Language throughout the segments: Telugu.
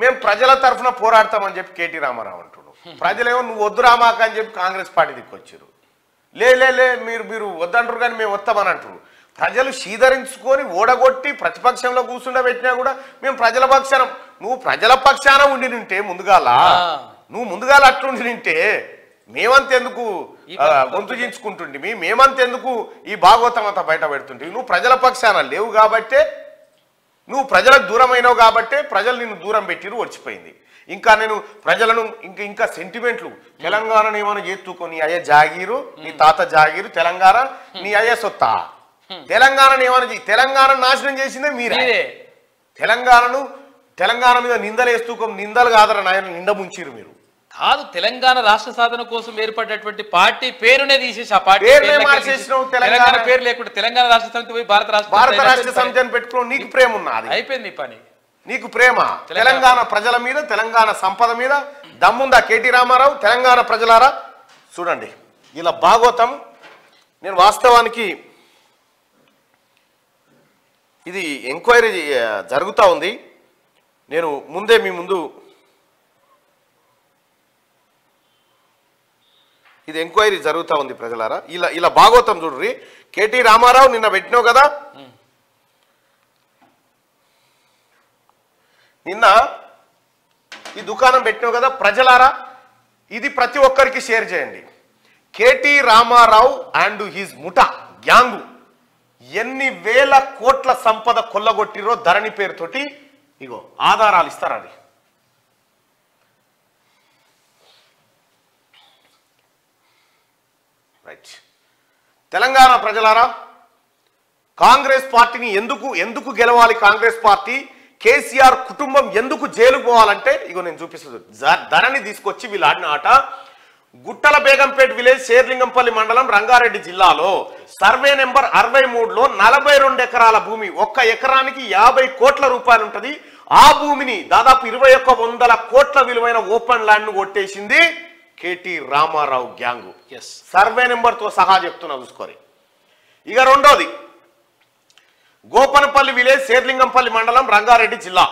మేము ప్రజల తరఫున పోరాడతామని చెప్పి కేటీ రామారావు అంటున్నాడు. ప్రజలేమో నువ్వు వద్దు రామాక అని చెప్పి కాంగ్రెస్ పార్టీ దిక్కొచ్చారు. లే మీరు వద్దంటారు కానీ మేము వస్తామని అంటారు. ప్రజలు శీధరించుకొని ఓడగొట్టి ప్రతిపక్షంలో కూర్చుండబెట్టినా కూడా మేము ప్రజల పక్షాన, నువ్వు ప్రజల పక్షాన ఉండి నింటే నువ్వు ముందుగాల అట్లుండి నింటే మేమంతెందుకు గొంతు చించుకుంటుంటివి, మేమంతెందుకు ఈ భాగవతం అంతా బయట పెడుతుంటివి. నువ్వు ప్రజల పక్షాన లేవు కాబట్టే, నువ్వు ప్రజలకు దూరమైనవు కాబట్టే ప్రజలు నిన్ను దూరం పెట్టిరు, వచ్చిపోయింది. ఇంకా నేను ప్రజలను ఇంకా సెంటిమెంట్లు, తెలంగాణను ఏమైనా చేస్తుకో, నీ అయ్యే జాగీరు, నీ తాత జాగీరు, తెలంగాణ నీ అయ్యే సొత్తా, తెలంగాణను ఏమైనా తెలంగాణ నాశనం చేసిందే మీరే. తెలంగాణ మీద నిందలు వేస్తూ నిందలు కాదరా నాయన, నింద ముంచిరు మీరు. కాదు, తెలంగాణ రాష్ట్ర సాధన కోసం ఏర్పడినటువంటి పార్టీ పేరునే తీసేసి ఆ పార్టీ తెలంగాణ పేరు లేకుండా తెలంగాణ రాష్ట్ర సమితి పోయి భారత రాష్ట్ర సమితి అని పెట్టుకుని నీకు ప్రేమ ఉన్నది, అయిపోయింది నీ పని. నీకు ప్రేమ తెలంగాణ ప్రజల మీద, తెలంగాణ సంపద మీద దమ్ముందా కేటీ రామారావు? తెలంగాణ ప్రజలారా చూడండి, ఇలా భాగవతం నేను వాస్తవానికి ఇది ఎంక్వైరీ జరుగుతూ ఉంది. నేను ముందే మీ ముందు ఇది ఎంక్వైరీ జరుగుతూ ఉంది ప్రజలారా. ఇలా భాగవతం చూడ్రి. కేటీ రామారావు నిన్న పెట్టినావు కదా, నిన్న ఈ దుకాణం పెట్టినావు కదా ప్రజలారా, ఇది ప్రతి ఒక్కరికి షేర్ చేయండి. కేటీ రామారావు అండ్ హిజ్ ముఠా గ్యాంగు ఎన్ని వేల కోట్ల సంపద కొల్లగొట్టిరో ధరణి పేరుతోటి ఇగో ఆధారాలు ఇస్తారు. అది రైట్. తెలంగాణ ప్రజలారా, కాంగ్రెస్ పార్టీని ఎందుకు గెలవాలి కాంగ్రెస్ పార్టీ, కేసీఆర్ కుటుంబం ఎందుకు జైలుకు పోవాలంటే ఇగో నేను చూపిస్తుంది. ధరణి తీసుకొచ్చి వీళ్ళు ఆడిన ఆట. గుట్టల బేగంపేట విలేజ్, శేర్లింగంపల్లి మండలం, రంగారెడ్డి జిల్లాలో సర్వే నెంబర్ 63లో 42 ఎకరాల భూమి, ఒక్క ఎకరానికి 50 కోట్ల రూపాయలు ఉంటది. ఆ భూమిని దాదాపు 2100 కోట్ల విలువైన ఓపెన్ ల్యాండ్ ను కొట్టేసింది KT Rama Rao gang. Survey number తో సహా చెప్తున్నా చూసుకోరి. ఇక రెండోది గోపనపల్లి విలేజ్, శేర్లింగంపల్లి మండలం, రంగారెడ్డి జిల్లా,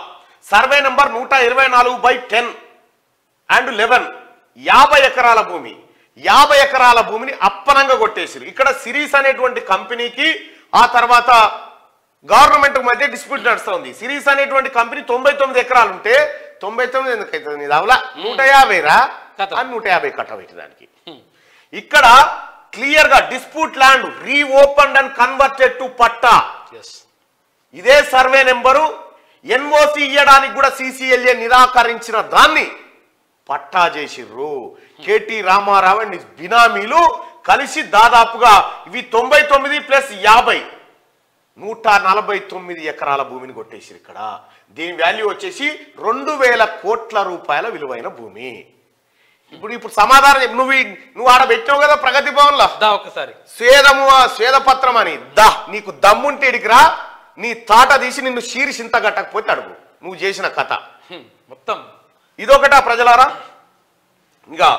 సర్వే నెంబర్ 124/10 50 ఎకరాల భూమి. 50 ఎకరాల భూమిని అప్పనంగా కొట్టేసారు. ఇక్కడ సిరీస్ అనేటువంటి కంపెనీకి ఆ తర్వాత గవర్నమెంట్ మధ్య డిస్ప్యూట్ నడుస్తుంది. సిరీస్ అనేటువంటి కంపెనీ 99 ఎకరాలు ఉంటే 99 ఎందుకు అవుతుంది, దావలా 150 రా అని 150 కట్టబెట్టి దానికి. ఇక్కడ క్లియర్ గా dispute land reopened and converted to patta. ఇదే సర్వే నెంబరు ఎన్ఓసి ఇయ్యడానికి కూడా సిసిఎల్ఏ నిరాకరించిన దాన్ని పట్టా చేసిర్రు. కేటీ రామారావు అండ్ బినామీలు కలిసి దాదాపుగా ఇవి 99 + 50 149 ఎకరాల భూమిని కొట్టేసిరు. ఇక్కడ దీని వాల్యూ వచ్చేసి 2000 కోట్ల రూపాయల విలువైన భూమి. ఇప్పుడు సమాధానం నువ్వు ఆడ పెట్టావు కదా ప్రగతి భవన్ లో ఒకసారి స్వేదపత్రం అని నీకు దమ్ముంటే ఇడికిరా, నీ తాట తీసి నిన్ను షీరి చింత కట్టకపోతే అడుగు నువ్వు చేసిన కథ మొత్తం. ఇదొకటా ప్రజలారా. ఇంకా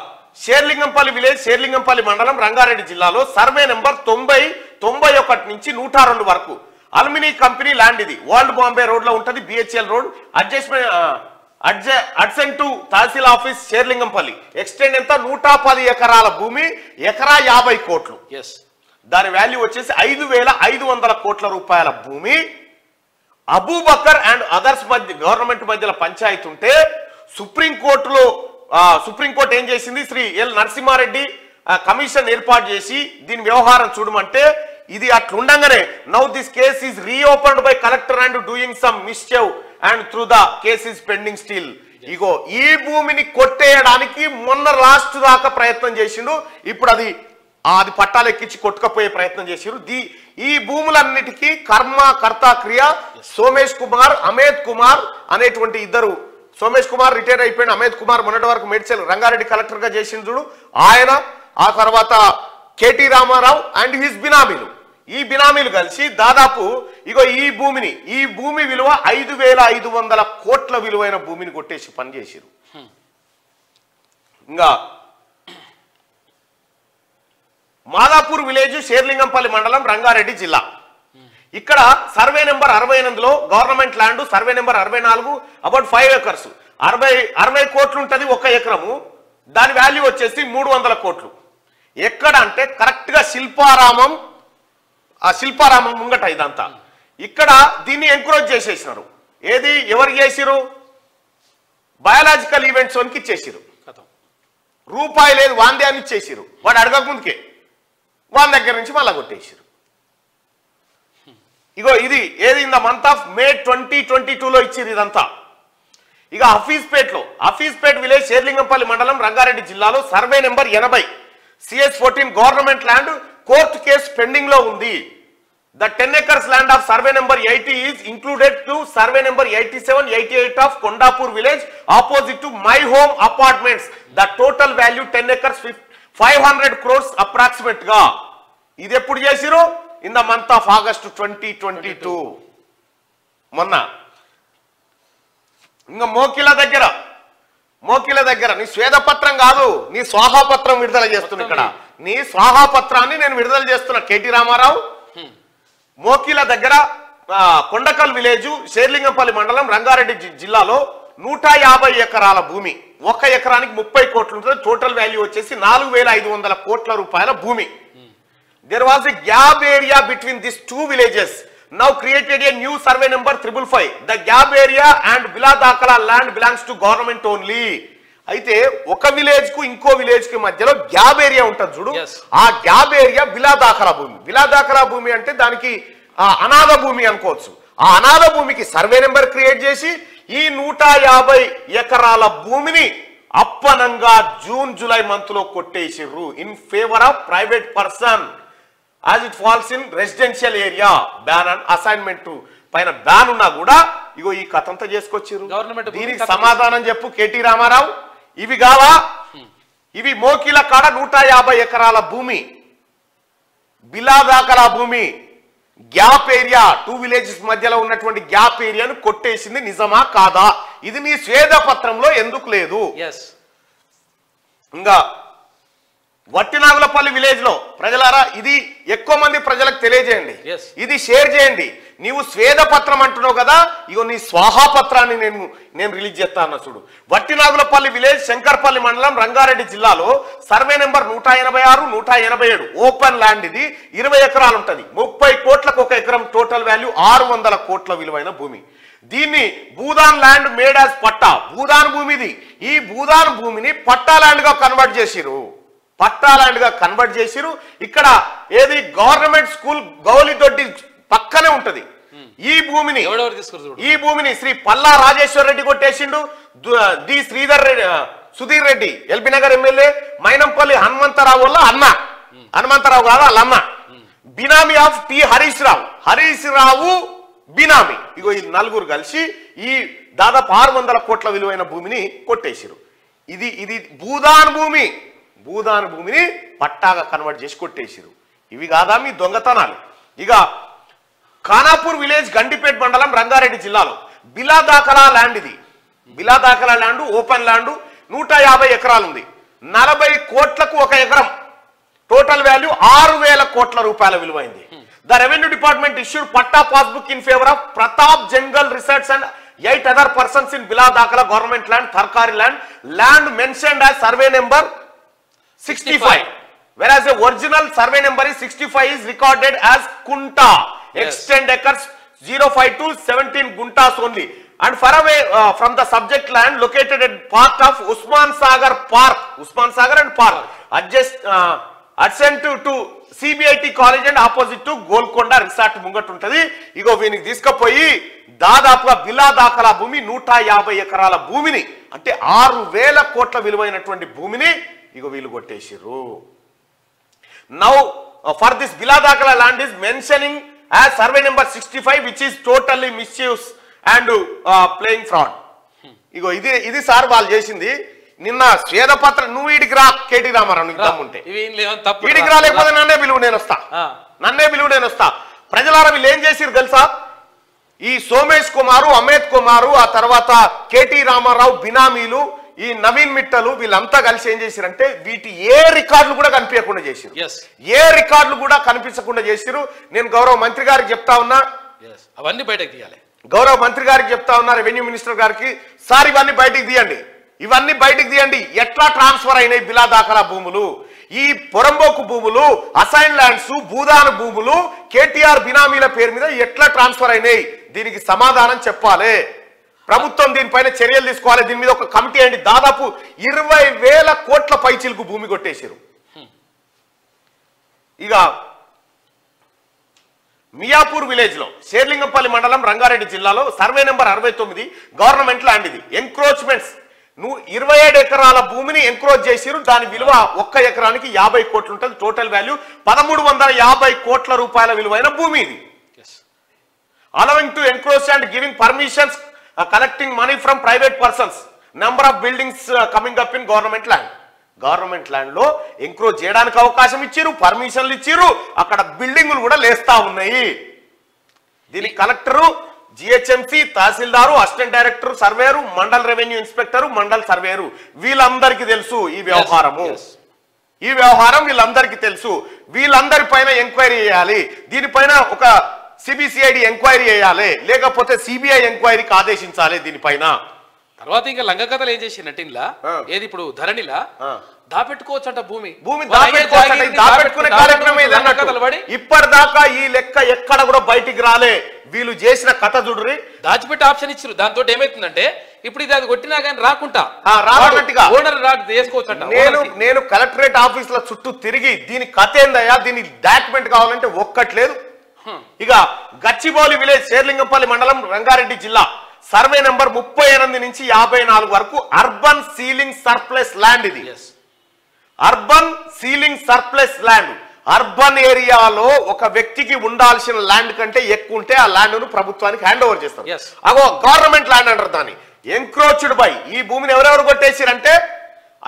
శేర్లింగంపల్లి విలేజ్, శేర్లింగంపల్లి మండలం, రంగారెడ్డి జిల్లాలో సర్వే నెంబర్ 91 నుంచి 102 వరకు అల్యూమినీ కంపెనీ ల్యాండ్. ఇది వరల్డ్ బాంబే రోడ్ లో ఉంటది, BHEL road, adjacent to tehsil office Serilingampally. Extent ఎంత 110 ఎకరాల భూమి, ఎకరా 50 కోట్లు. దాని వాల్యూ వచ్చేసి 5500 కోట్ల రూపాయల భూమి. అబూబకర్ అండ్ అదర్స్ మధ్య గవర్నమెంట్ మధ్యలో పంచాయతీ ఉంటే సుప్రీంకోర్టు ఏం చేసింది, శ్రీ ఎల్ నరసింహారెడ్డి కమిషన్ ఏర్పాటు చేసి దీని వ్యవహారం చూడమంటే ఇది అట్లుండగానే now this case is reopened by collector and doing some mischief and through the case is pending still. ఇగో ఈ భూమిని కొట్టేయడానికి మొన్న లాస్ట్ దాకా ప్రయత్నం చేసిండు. ఇప్పుడు అది పట్టాలెక్కించి కొట్టుకపోయే ప్రయత్నం చేసిరు. ఈ భూములన్నిటికీ కర్త క్రియ సోమేష్ కుమార్, అమేద్ కుమార్ అనేటువంటి ఇద్దరు. సోమేష్ కుమార్ రిటైర్ అయిపోయిన, అమేద్ కుమార్ మొన్నటి వరకు మేడ్చల్ రంగారెడ్డి కలెక్టర్ గా చేసిండు చూడు ఆయన. ఆ తర్వాత కేటీ రామారావు అండ్ హిస్ బినామీలు, ఈ బినామీలు కలిసి దాదాపు ఇగో ఈ భూమి విలువ 5500 కోట్ల విలువైన భూమిని కొట్టేసి పనిచేసిరు. ఇంకా మాదాపూర్ విలేజ్, శేర్లింగంపల్లి మండలం, రంగారెడ్డి జిల్లా. ఇక్కడ సర్వే నెంబర్ 68లో government land, survey number 64 about 5 acres 60 కోట్లు ఉంటుంది ఒక ఎకరము, దాని వాల్యూ వచ్చేసి 300 కోట్లు. ఎక్కడ అంటే కరెక్ట్ గా శిల్పారామం ముంగట ఇదంతా. ఇక్కడ దీన్ని ఎంకరేజ్ చేసేసినారు. ఏది ఎవరు చేసిరు? బయాలజికల్ ఈవెంట్స్ వన్కి ఇచ్చేసిరు. రూపాయి లేదు వాందే అని ఇచ్చేసిరు. వాడు అడగక ముందుకే వాళ్ళ దగ్గర నుంచి మళ్ళా కొట్టేసిరు. ఇగో ఇది ఏది in the month of May 2022లో ఇచ్చిరు ఇదంతా. ఇక హఫీజ్పేట్ విలేజ్ షేర్లింగంపల్లి మండలం రంగారెడ్డి జిల్లాలో survey number 80 CS14 government land court case pending లో ఉంది. The 10 acres land of survey number 80 is included to survey number 87, 88 of Kondapur village opposite to my home apartments. The total value 10 acres 500 crores approximate గా. ఇది ఎప్పుడు చేసిరు? In the month of August 2022. మొన్న ఇంకా మోకిల దగ్గర నీ స్వేదపత్రం కాదు, నీ స్వాహాపత్రం విడుదల చేస్తున్నా. ఇక్కడ నీ స్వాహాపత్రాన్ని నేను విడుదల చేస్తున్నా. కేటీ రామారావు మోకిల దగ్గర కొండకల్ విలేజ్ షేర్లింగంపల్లి మండలం రంగారెడ్డి జిల్లాలో 150 ఎకరాల భూమి, ఒక ఎకరానికి 30 కోట్లు ఉంటుంది. టోటల్ వాల్యూ వచ్చేసి 4500 కోట్ల రూపాయల భూమి. There was a gap area between these two villages. Now created a new survey number 555. The gap area and Biladakala land belongs to government only. అయితే ఒక విలేజ్ కు ఇంకో విలేజ్ కి మధ్యలో గ్యాబ్ ఏరియా ఉంటుంది చూడు. ఆ గ్యాబ్ ఏరియా బిలాదాకలా భూమి అంటే దానికి అనాథ భూమి అనుకోవచ్చు. ఆ అనాథ భూమికి సర్వే నెంబర్ క్రియేట్ చేసి ఈ 150 ఎకరాల భూమిని అప్పనంగా జూలై మంత్ లో కొట్టేసిర్రు in favour of private person as it falls in residential area. Ban and assignment పైన బ్యాన్ ఉన్నా కూడా ఇగో ఈ కథంతా చేసుకొచ్చిర్రు. దీనికి సమాధానం చెప్పు కేటీ రామారావు. ఇవి కావా? ఇవి మోకిల కాడ 150 ఎకరాల భూమి, బిలాదాకలా భూమి, గ్యాప్ ఏరియా, 2 విలేజెస్ మధ్యలో ఉన్నటువంటి గ్యాప్ ఏరియాను కొట్టేసింది నిజమా కాదా? ఇది నీ స్వేదపత్రంలో ఎందుకు లేదు? ఇంకా వట్టినాగులపల్లి విలేజ్ లో ప్రజలారా, ఇది ఎక్కువ మంది ప్రజలకు తెలియజేయండి, ఇది షేర్ చేయండి. నీవు స్వేదపత్రం అంటున్నావు కదా, ఇగో నీ స్వాహాపత్రాన్ని నేను రిలీజ్ చేస్తా అన్న చూడు. వట్టినాగులపల్లి విలేజ్ శంకర్పల్లి మండలం రంగారెడ్డి జిల్లాలో సర్వే నెంబర్ 186, 187 ఓపెన్ ల్యాండ్. ఇది 20 ఎకరాలు ఉంటుంది. 30 కోట్లకు ఒక ఎకరం. టోటల్ వాల్యూ 600 కోట్ల విలువైన భూమి. దీన్ని భూదాన్ ల్యాండ్ మేడ్ యాజ్ పట్టా, భూదాన్ భూమి ఇది. ఈ భూదాన్ భూమిని పట్టా ల్యాండ్ గా కన్వర్ట్ చేసిరు. ఇక్కడ ఏది గవర్నమెంట్ స్కూల్ గౌలిదొడ్డి పక్కనే ఉంటది. ఈ భూమిని శ్రీ పల్లా రాజేశ్వర్ రెడ్డి కొట్టేసిండు. D Sudheer Reddy LB Nagar MLA, Mynampally Hanumantharao వల్ల అన్న, హనుమంతరావు కాదు వాళ్ళ అన్న, బినామీ ఆఫ్ టి హరీష్ రావు బినామీ. ఇగో ఈ నలుగురు కలిసి ఈ దాదాపు 600 కోట్ల విలువైన భూమిని కొట్టేసిరు. ఇది భూదాన్ భూమిని పట్టాగా కన్వర్ట్ చేసి కొట్టేసిరు. ఇవి కాదా మీ దొంగతనాలు? ఇక ఖానాపూర్ విలేజ్ గండిపేట్ మండలం రంగారెడ్డి జిల్లాలో బిలాదాకలా ల్యాండ్. ఇది బిలాదాకలా ల్యాండ్ ఓపెన్ ల్యాండ్, 150 ఎకరాలు ఉంది. 40 కోట్లకు ఒక ఎకరం. టోటల్ వాల్యూ 6000 కోట్ల రూపాయల విలువైంది. The revenue department issued patta passbook in favour of Pratap jungle research and 8 other persons in Biladakala government land, Tharkari land mentioned as survey number 65, whereas the original survey number is 65 is recorded as Kunta, extend acres 05 to 17 Guntas only, and far away from the subject land located at part of Usman Sagar and Park, adjacent to CBIT college and opposite to Golconda resort ముంగట ఉంటది. ఇగో వీనికి తీసుకుపోయి దాదాపుగా బిలాదాకలా భూమి 150 ఎకరాల భూమిని, అంటే 6000 కోట్ల విలువైనటువంటి భూమిని ఇగో వీళ్ళు కొట్టేసిర్రు. నౌ ఫర్ దిస్ బిలాదాకలా land is mentioning as survey number 65 which is totally misuse and playing fraud. ఇగో ఇది సార్ వాళ్ళు చేసింది. నిన్న స్వేదపత్రం నువ్వు వీడికి రా కేటీ రామారావు, నీకు దమ్ముంటే వీడికి రా, లేకపోతే నన్నే పిలువు నేను వస్తా. ప్రజలారా వీళ్ళు ఏం చేసిరు తెలుసా? ఈ సోమేష్ కుమారు, అమేత్ కుమారు, ఆ తర్వాత కేటీ రామారావు బినామీలు, ఈ నవీన్ మిట్టలు వీళ్ళంతా కలిసి ఏం చేసిరంటే వీటి ఏ రికార్డులు కూడా కనిపించకుండా చేసిరు. నేను గౌరవ మంత్రి గారికి చెప్తా ఉన్నా, అవన్నీ బయటకు తీయాలి. గౌరవ మంత్రి గారికి చెప్తా ఉన్నారు, రెవెన్యూ మినిస్టర్ గారికి, సార్ ఇవన్నీ బయటికి తీయండి, ఇవన్నీ బయటికి తీయండి. ఎట్లా ట్రాన్స్ఫర్ అయినాయి బిలా దాఖలా భూములు, ఈ పొరంబోకు భూములు, అసైన్ ల్యాండ్స్, భూదాన భూములు కేటీఆర్ బినామీల పేరు మీద ఎట్లా ట్రాన్స్ఫర్ అయినాయి, దీనికి సమాధానం చెప్పాలి. ప్రభుత్వం దీనిపైన చర్యలు తీసుకోవాలి. దీని మీద ఒక కమిటీ అండి, దాదాపు 20,000 కోట్ల పైచిలకు భూమి కొట్టేశారు. ఇక మియాపూర్ విలేజ్ లో షేర్లింగంపల్లి మండలం రంగారెడ్డి జిల్లాలో సర్వే నెంబర్ 69 గవర్నమెంట్ ల్యాండ్ ఇది. ఎంక్రోచ్మెంట్స్ 27 ఎకరాల భూమిని ఎంక్రోచ్ చేసిరు. దాని విలువ 1 ఎకరానికి 50 కోట్లు ఉంటుంది. టోటల్ వాల్యూ 1350 కోట్ల రూపాయల విలువైన భూమి ఇది. Allowing to encroach and giving permissions, collecting money from private persons, number of buildings coming up in government land. Government land లో ఎంక్రోచ్ చేయడానికి అవకాశం ఇచ్చిరు, పర్మిషన్లు ఇచ్చిరు, అక్కడ బిల్డింగులు కూడా లేస్తా ఉన్నాయి. దీనికి collector, GHMC, tahsildar, assistant director surveyor, mandal revenue inspector, mandal surveyor, వీళ్ళందరికీ తెలుసు ఈ వ్యవహారము. ఈ వ్యవహారం వీళ్ళందరికీ తెలుసు. వీళ్ళందరి పైన ఎంక్వైరీ చేయాలి. దీనిపైన ఒక సిబిసిఐడి ఎంక్వైరీ చేయాలి, లేకపోతే సిబిఐ ఎంక్వైరీకి ఆదేశించాలి దీనిపైన. తర్వాత ఇంకా లంగ కథలు ఏం చేసిందంటే ఇలా ఏది ఇప్పుడు ధరణిలా దాపెట్టుకోవచ్చట భూమి దాపెట్టుకునే కార్యక్రమం ఇప్పటిదాకా ఈ లెక్క ఎక్కడ కూడా బయటికి రాలే. వీళ్ళు చేసిన కథ చూడురి, దాచిపెట్టి ఆప్షన్ ఇచ్చారు. దాంతో ఏమైతుందంటే ఇప్పుడు ఇది అది కొట్టినా కానీ రాకుంటా రానట్టుగా ఓనర్ చేసుకోవచ్చట. నేను కలెక్టరేట్ ఆఫీసుల చుట్టూ తిరిగి దీని కథ ఏందయ్యా, దీని డాక్యుమెంట్ కావాలంటే ఒక్కట్లేదు. ఇక గచ్చిబౌలి విలేజ్ షేర్లింగంపల్లి మండలం రంగారెడ్డి జిల్లా సర్వే నంబర్ 38 నుంచి 54 వరకు అర్బన్ సీలింగ్ సర్ప్లస్ ల్యాండ్ ఇది. Urban ceiling surplus land. Urban ఏరియాలో ఒక వ్యక్తికి ఉండాల్సిన ల్యాండ్ కంటే ఎక్కువ ఉంటే ఆ ల్యాండ్ ను ప్రభుత్వానికి హ్యాండ్ ఓవర్ చేస్తారు. అగో గవర్నమెంట్ ల్యాండ్ అంటారు దాన్ని. ఎంక్రోచ్డ్ బై ఈ భూమిని ఎవరెవరు కొట్టేసారంటే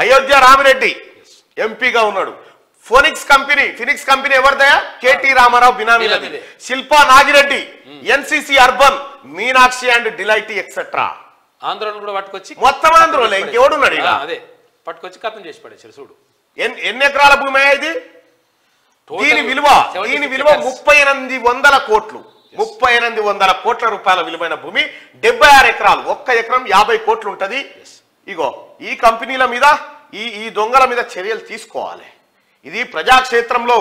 అయోధ్య రామిరెడ్డి ఎంపీగా ఉన్నాడు. ఫినిక్స్ కంపెనీ ఎవరిదయా, కేటీ రామారావు బినామీలది. Shilpa Nagireddy, NCC urban, Meenakshi and delight etcetera. ఆంధ్రలో కూడా పట్టుకొచ్చి మొత్తం ఆంధ్రలో ఇంకెవడున్నాడు ఇలా అదే పట్టుకొచ్చి కథం చేసి పడేసారు. చూడు ఎన్ని ఎకరాల భూమి ఇది. దీని విలువ 3800 కోట్లు. 3800 కోట్ల రూపాయల విలువైన భూమి. 76 ఎకరాలు. 1 ఎకరం 50 కోట్లు ఉంటది. ఇగో ఈ కంపెనీల మీద ఈ దొంగల మీద చర్యలు తీసుకోవాలి. ఇది ప్రజాక్షేత్రంలో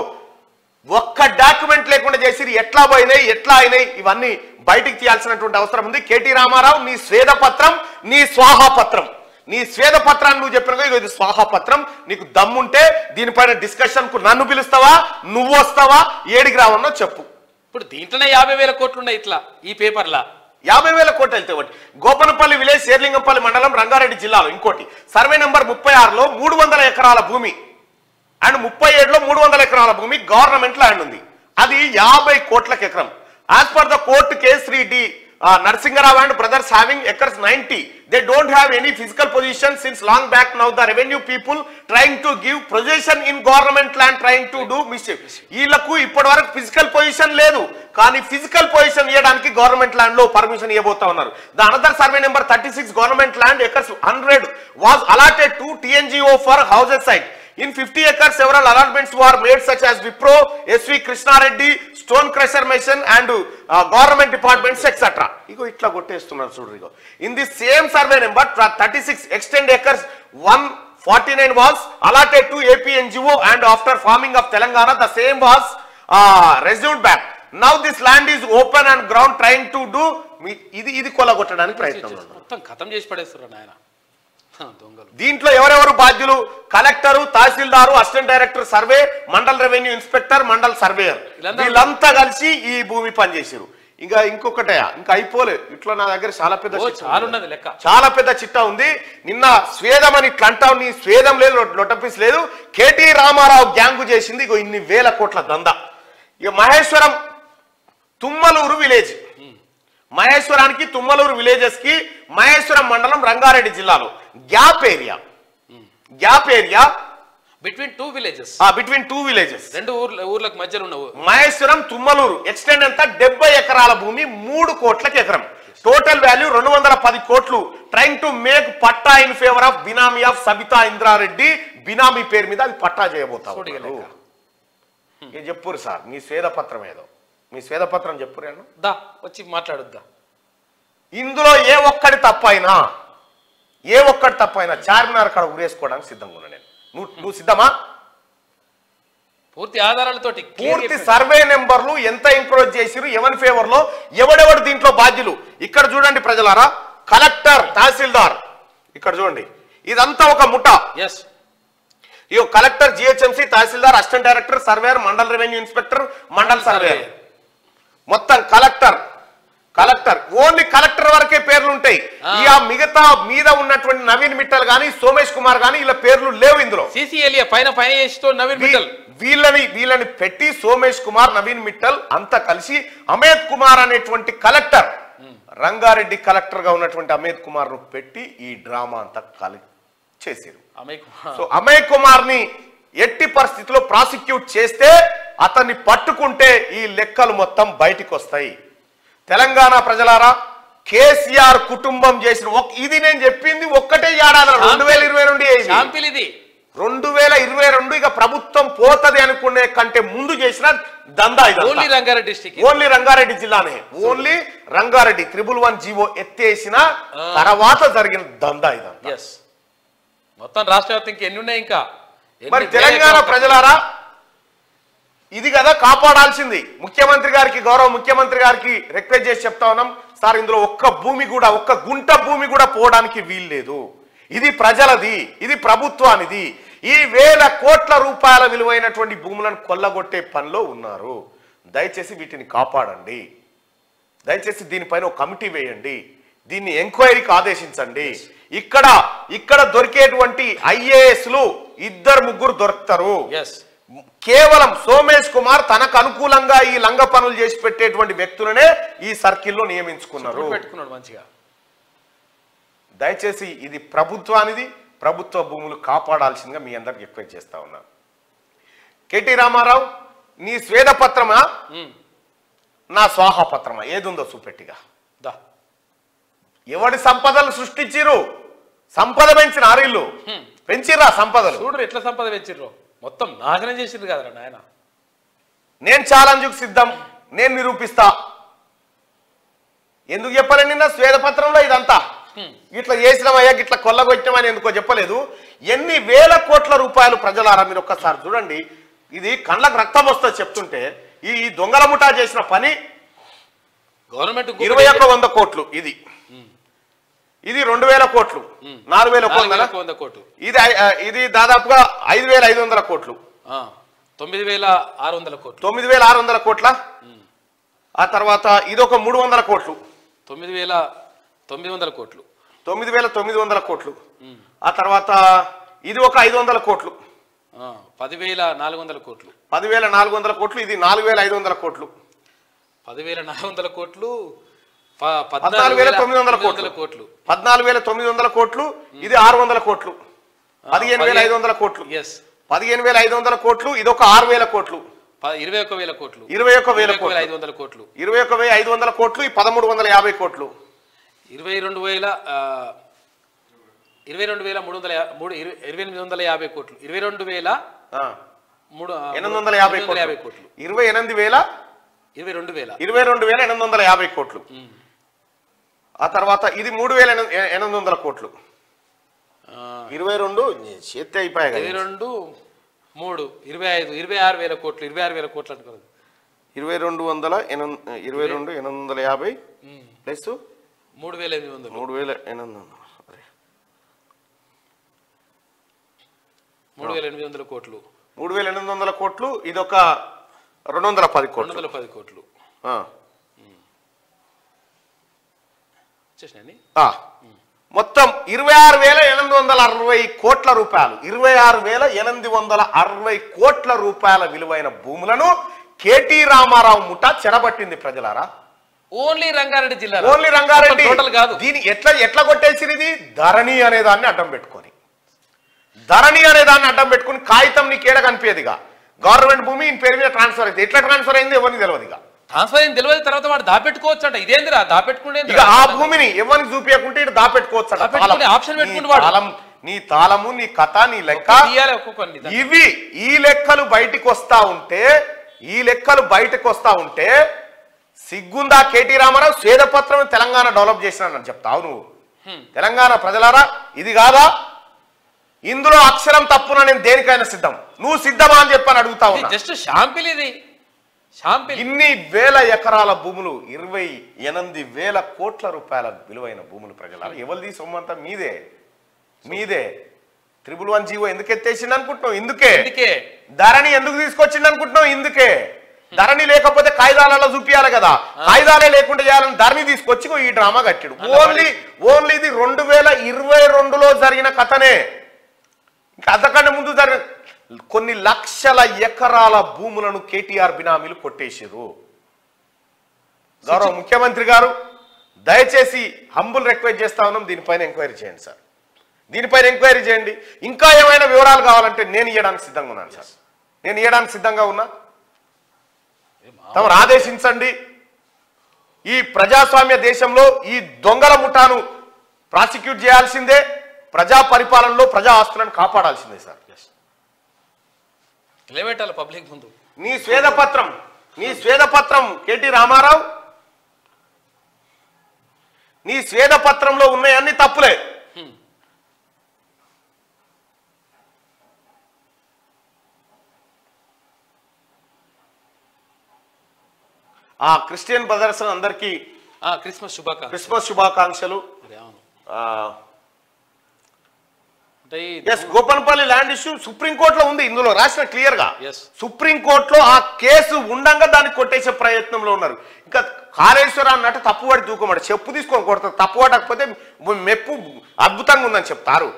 ఒక్క డాక్యుమెంట్ లేకుండా చేసి ఎట్లా పోయినాయి, ఎట్లా అయినాయి, ఇవన్నీ బయటికి తీయాల్సినటువంటి అవసరం ఉంది. కేటీ రామారావు, నీ స్వేదపత్రం, నీ స్వాహాపత్రం, నీ స్వేదపత్రాన్ని నువ్వు చెప్పిన ఇది స్వాహాపత్రం. నీకు దమ్ముంటే దీనిపైన డిస్కషన్ కు నన్ను పిలుస్తావా, నువ్వు వస్తావా, ఏడికి రావన్నో చెప్పు. ఇప్పుడు దీంట్లోనే 50,000 కోట్లు ఉన్నాయి. ఇట్లా ఈ పేపర్లా 50,000 కోట్లు వెళ్తే ఒకటి. గోపనపల్లి విలేజ్ షేర్లింగంపల్లి మండలం రంగారెడ్డి జిల్లాలో ఇంకోటి సర్వే నెంబర్ 36లో 300 ఎకరాల భూమి అండ్ 37లో 300 ఎకరాల భూమి గవర్నమెంట్ ల్యాండ్ ఉంది. అది 50 కోట్లకు ఎకరం. As per the court case Shri D Narasinga Rao and brothers having acres 90. They don't have any physical position since long back. Now the revenue people trying to give possession in government land, trying to do mischief. వీళ్ళకు ఇప్పటి వరకు ఫిజికల్ పొజిషన్ లేదు, కానీ ఫిజికల్ పొజిషన్ ఇవ్వడానికి గవర్నమెంట్ ల్యాండ్ లో పర్మిషన్ ఇవ్వబోతా ఉన్నారు. The another survey number 36 government land acres 100 was allotted to TNGO for houses site. In 50 acres, several allotments were made such as Wipro, SV Krishna Reddy, Stone Crusher Mason and government departments etc. Igo itla gottestunaru chudru. Igo in the same survey number 36 extend acres 149 was allotted to APNGO and after forming of Telangana the same was resumed back. Now this land is open and ground trying to do ఇది కొలగొట్టడానికి ప్రయత్నం. మొత్తం ఖతం చేసి పడేస్తున్నారు నాయన దొంగలు. దీంట్లో ఎవరెవరు బాధ్యులు? Collector, tahsildar, assistant director survey, mandal revenue inspector, mandal surveyor, వీళ్ళంతా కలిసి ఈ భూమి పనిచేసారు. ఇంకా ఇంకొకటే ఇంకా అయిపోలే. ఇట్లా నా దగ్గర చాలా పెద్ద చిట్టా ఉంది. నిన్న స్వేదం అని ఇట్లా అంటావు, నీ స్వేదం లేదు, లొటపీస్ లేదు. కేటీ రామారావు గ్యాంగు చేసింది ఇగో ఇన్ని వేల కోట్ల దందా. ఇక మహేశ్వరం తుమ్మలూరు విలేజ్, మహేశ్వరానికి తుమ్మలూరు విలేజెస్ కి మహేశ్వరం మండలం రంగారెడ్డి జిల్లాలో gap area between two villages రెండు ఊర్లకు మధ్యలో ఉన్న మహేశ్వరం తుమ్మలూరు ఎక్స్టెండ్ అంతా 70 ఎకరాల భూమి 3 కోట్లకి ఎకరం. టోటల్ వాల్యూ 210 కోట్లు. Trying to make patta in favour of benami of Sabitha Indrareddy. Benami పేరు మీద అది పట్టా చేయబోతాం. చెప్పురు సార్ మీ స్వేదపత్రం ఏదో, మీ స్వేదపత్రం చెప్పురేను దా వచ్చి మాట్లాడుద్దా. ఇందులో ఏ ఒక్కటి తప్పైనా చార్మినార్ కాడ ఉరేసుకోవడానికి సిద్ధంగా ఉన్నా నేను. నువ్వు సిద్ధమా? పూర్తి ఆధారాలతోటి పూర్తి సర్వే నెంబర్లు ఎంత ఎంకరేజ్ చేసిరు, ఎవరి ఫేవర్ లో, ఎవడెవడు దీంట్లో బాధ్యులు. ఇక్కడ చూడండి ప్రజలారా, కలెక్టర్, తహసీల్దార్, ఇక్కడ చూడండి, ఇదంతా ఒక ముఠ. ఈ collector, GHMC, tahsildar, assistant director, surveyor, mandal revenue inspector, mandal surveyor, మొత్తం కలెక్టర్ ఓన్లీ కలెక్టర్ వరకే పేర్లు ఉంటాయి. ఇక మిగతా మీద ఉన్నటువంటి నవీన్ మిట్టల్ గాని, సోమేష్ కుమార్ గాని, ఇలా పేర్లు లేవు ఇందులో. వీళ్ళని పెట్టి సోమేష్ కుమార్, నవీన్ మిట్టల్ అంతా కలిసి అమేద్ కుమార్ అనేటువంటి కలెక్టర్, రంగారెడ్డి కలెక్టర్ గా ఉన్నటువంటి అమేద్ కుమార్ ను పెట్టి ఈ డ్రామా అంతా చేశారు. సో అమయ్ కుమార్ ని ఎట్టి పరిస్థితిలో ప్రాసిక్యూట్ చేస్తే, అతన్ని పట్టుకుంటే ఈ లెక్కలు మొత్తం బయటికి వస్తాయి. తెలంగాణ ప్రజలారా, కేసీఆర్ కుటుంబం చేసిన ఇది నేను చెప్పింది ఒక్కటే ఏడాది 2022 ఇక ప్రభుత్వం పోతది అనుకునే కంటే ముందు చేసిన దందా ఇది. ఓన్లీ రంగారెడ్డి జిల్లానే, ఓన్లీ రంగారెడ్డి 111 జీవో ఎత్తేసిన తర్వాత జరిగిన దందా ఇదంతా. మొత్తం రాష్ట్ర వ్యాప్తంగా ఎన్ని ఉన్నాయి ఇంకా? మరి తెలంగాణ ప్రజలారా, ఇది కదా కాపాడాల్సింది. ముఖ్యమంత్రి గారికి, గౌరవ ముఖ్యమంత్రి గారికి రిక్వెస్ట్ చేసి చెప్తా ఉన్నాం, సార్ ఇందులో ఒక్క గుంట భూమి కూడా పోవడానికి వీల్లేదు. ఇది ప్రజలది, ఇది ప్రభుత్వానిది. ఈ వేల కోట్ల రూపాయల విలువైనటువంటి భూములను కొల్లగొట్టే పనిలో ఉన్నారు. దయచేసి వీటిని కాపాడండి. దయచేసి దీనిపైన ఒక కమిటీ వేయండి. దీన్ని ఎంక్వైరీకి ఆదేశించండి. ఇక్కడ దొరికేటువంటి ఐఏఎస్లు 2-3 దొరుకుతారు. కేవలం సోమేష్ కుమార్ తనకు అనుకూలంగా ఈ లంగ పనులు చేసి పెట్టేటువంటి వ్యక్తులనే ఈ సర్కిల్లో నియమించుకున్నారు. దయచేసి ఇది ప్రభుత్వానిది, ప్రభుత్వ భూములు కాపాడాల్సిందిగా మీ అందరికి రిక్వెస్ట్ చేస్తా ఉన్నా. కేటీ రామారావు, నీ స్వేదపత్రమా నా స్వాహాపత్రమా ఏదుందో చూపెట్టిగా. ఎవడి సంపదలు సృష్టించిరు? సంపద పెంచిన ఆరిల్లు పెంచిర్రా సంపదలు. చూడరు ఎట్లా సంపద పెంచిర్రు, మొత్తం నాశనం చేసిర్రు కదా నాయన. నేను ఛాలెంజ్కు సిద్ధం, నేను నిరూపిస్తా. ఎందుకు చెప్పలే నిన్న స్వేదపత్రంలో ఇదంతా ఇట్లా చేసినామయ్యా, ఇట్లా కొల్లగొట్టామని ఎందుకో చెప్పలేదు. ఎన్ని వేల కోట్ల రూపాయలు ప్రజలారా, మీరు ఒక్కసారి చూడండి. ఇది కళ్ళకు రక్తం వస్తుంది చెప్తుంటే. ఈ దొంగల ముఠా చేసిన పని గవర్నమెంట్ 2100 కోట్లు, ఇది 2000 కోట్లు, 4000 కోట్లు, ఇది దాదాపుగా 5500 కోట్లు, 9600 కోట్లు, 9600 కోట్ల. ఆ తర్వాత ఇదొక 300 కోట్లు, 9900 కోట్లు, 9900 కోట్లు. ఆ తర్వాత ఇది ఒక 500 కోట్లు, 10400 కోట్లు, 10400 కోట్లు. ఇది 4500 కోట్లు, 10400 కోట్లు, 14900 కోట్లు, 14900 కోట్లు. ఇది 600 కోట్లు, 15500 కోట్లు, 15500 కోట్లు. ఇది ఒక 6000 కోట్లు, 21000 కోట్లు, 21500 కోట్లు, 500 కోట్లు, 21500 కోట్లు. ఈ 1350 కోట్లు, 22850 కోట్లు, 22850 కోట్లు, 22850 కోట్లు. ఆ తర్వాత ఇది 3800 కోట్లు, 22 చేతి అయిపోయాయి, 26000 కోట్లు, 26000 కోట్లు అనుకోలేదు. 22850 ప్లస్ 3800, 3800 కోట్లు, 3800 కోట్లు. ఇది ఒక 210 కోట్లు, 210 కోట్లు. మొత్తం 26860 కోట్ల రూపాయలు, 26860 కోట్ల రూపాయల విలువైన భూములను కేటీ రామారావు ముఠా చెరబట్టింది ప్రజలారా. ఓన్లీ రంగారెడ్డి జిల్లా, ఓన్లీ రంగారెడ్డి కాదు. దీని ఎట్లా కొట్టేసిరు? ఇది ధరణి అనే దాన్ని అడ్డం పెట్టుకొని, కాగితం నీకు ఏడ కనిపించదుగా. గవర్నమెంట్ భూమి ఇన్ పేరు మీద ట్రాన్స్ఫర్ అయితే ఎట్లా ట్రాన్స్ఫర్ అయింది ఎవరికి తెలియదుగా. ట్రాన్స్ఫర్ అయింది తెలియదు, తర్వాత వాడు దాపెట్టుకోవచ్చు అంట. ఇదేందిరా దాపెట్టుకుంటే? ఆ భూమిని ఎవరికి చూపించకుంటే ఇటు దాపెట్టుకోవచ్చు. నీ తాళము, నీ కథ, నీ లెక్క, ఈ లెక్కలు బయటికి వస్తా ఉంటే సిగ్గుందా కేటీ రామారావు? స్వేదపత్రం తెలంగాణ డెవలప్ చేసినానని చెప్తావు నువ్వు. తెలంగాణ ప్రజలారా ఇది కాదా? ఇందులో అక్షరం తప్పున నేను దేనికైనా సిద్ధం. నువ్వు సిద్ధమా అని చెప్పని అడుగుతా ఉన్నా. జస్ట్ షాంపిల్ ఇది, షాంపిల్. ఇన్ని వేల ఎకరాల భూములు, 28,000 కోట్ల రూపాయల విలువైన భూములు ప్రజలారా. ఎవరిది సొమ్మంతా? మీదే. 111 జీవో ఎందుకు ఎత్తేసింది అనుకుంటున్నావు? ఇందుకే. ధరణి ఎందుకు తీసుకొచ్చింది అనుకుంటున్నావు? ఇందుకే. ధరణి లేకపోతే కాయిదాలలో చూపియాలి కదా, కాయిదాలే లేకుండా చేయాలని ధరణి తీసుకొచ్చి ఈ డ్రామా కట్టాడు. ఓన్లీ ఇది 2022లో జరిగిన కథనే. ఇంకా అంతకంటే ముందు జరిగిన కొన్ని లక్షల ఎకరాల భూములను కేటీఆర్ బినామీలు కొట్టేసారు. గౌరవ ముఖ్యమంత్రి గారు దయచేసి హంబుల్ రిక్వెస్ట్ చేస్తా ఉన్నాం, దీనిపైన ఎంక్వైరీ చేయండి సార్. దీనిపైన ఎంక్వైరీ చేయండి. ఇంకా ఏమైనా వివరాలు కావాలంటే నేను ఇవ్వడానికి సిద్ధంగా ఉన్నాను సార్. నేను ఇవ్వడానికి సిద్ధంగా ఉన్నా. తమరు ఆదేశించండి. ఈ ప్రజాస్వామ్య దేశంలో ఈ దొంగల ముఠాను ప్రాసిక్యూట్ చేయాల్సిందే. ప్రజా పరిపాలనలో ప్రజా ఆస్తులను కాపాడాల్సిందే సార్. నిలబెట్టాలి పబ్లిక్ ముందు. నీ స్వేదపత్రం కేటీ రామారావు, నీ స్వేదపత్రంలో ఉన్నాయన్ని తప్పులే. ఆ క్రిస్టియన్ బ్రదర్స్ అందరికీ క్రిస్మస్ శుభాకాంక్షలు. గోపన్పల్లి ల్యాండ్ ఇష్యూ సుప్రీంకోర్టులో ఉంది. ఇందులో రాసిన క్లియర్ గా సుప్రీంకోర్టులో ఆ కేసు ఉండంగా దాన్ని కొట్టేసే ప్రయత్నంలో ఉన్నారు. ఇంకా కాళేశ్వర అన్నట్టు తప్పుపడి దూకమాట, చెప్పు తీసుకొని కొడతారు. తప్పు పడకపోతే మెప్పు అద్భుతంగా ఉందని చెప్తారు.